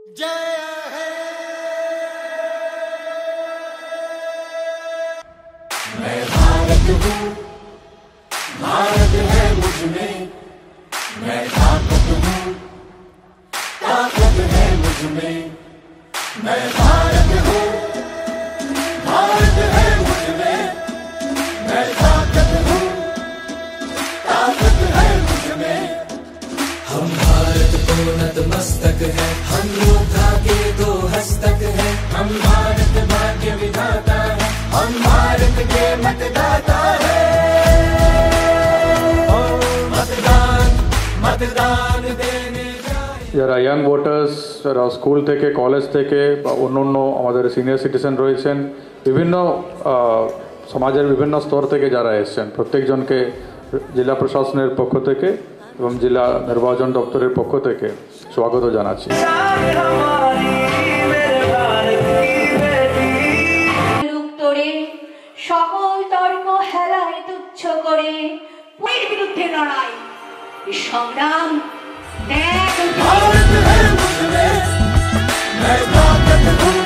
मैं भारत हूँ, भारत है मुझ में, मैं ताकत हूँ, ताकत है मुझ में, मैं भारत हूँ, भारत है मुझ में, मैं ताकत हूँ, ताकत है मुझ में। हम भारत को नतमस्तक है, हम योद्धा के दो हस्तक है, हम भारत भाग्य विधाता है, हम भारत के मतदाता है। मतदान देने যারা ইয়াং ভোটার্স যারা স্কুল থেকে কলেজ থেকে বা অন্যান্য আমাদের সিনিয়র সিটিজেন রয়েছেন বিভিন্ন সমাজের বিভিন্ন স্তর থেকে যারা এসেছেন প্রত্যেকজনকে জেলা প্রশাসনের পক্ষ থেকে এবং জেলা নির্বাচন দপ্তরের পক্ষ থেকে স্বাগত জানাচ্ছি। সকল তর্ক হেলায় তুচ্ছ করে বিরুদ্ধে লড়াই সংগ্রাম भारत है मुझ में, मैं ताकत हूँ।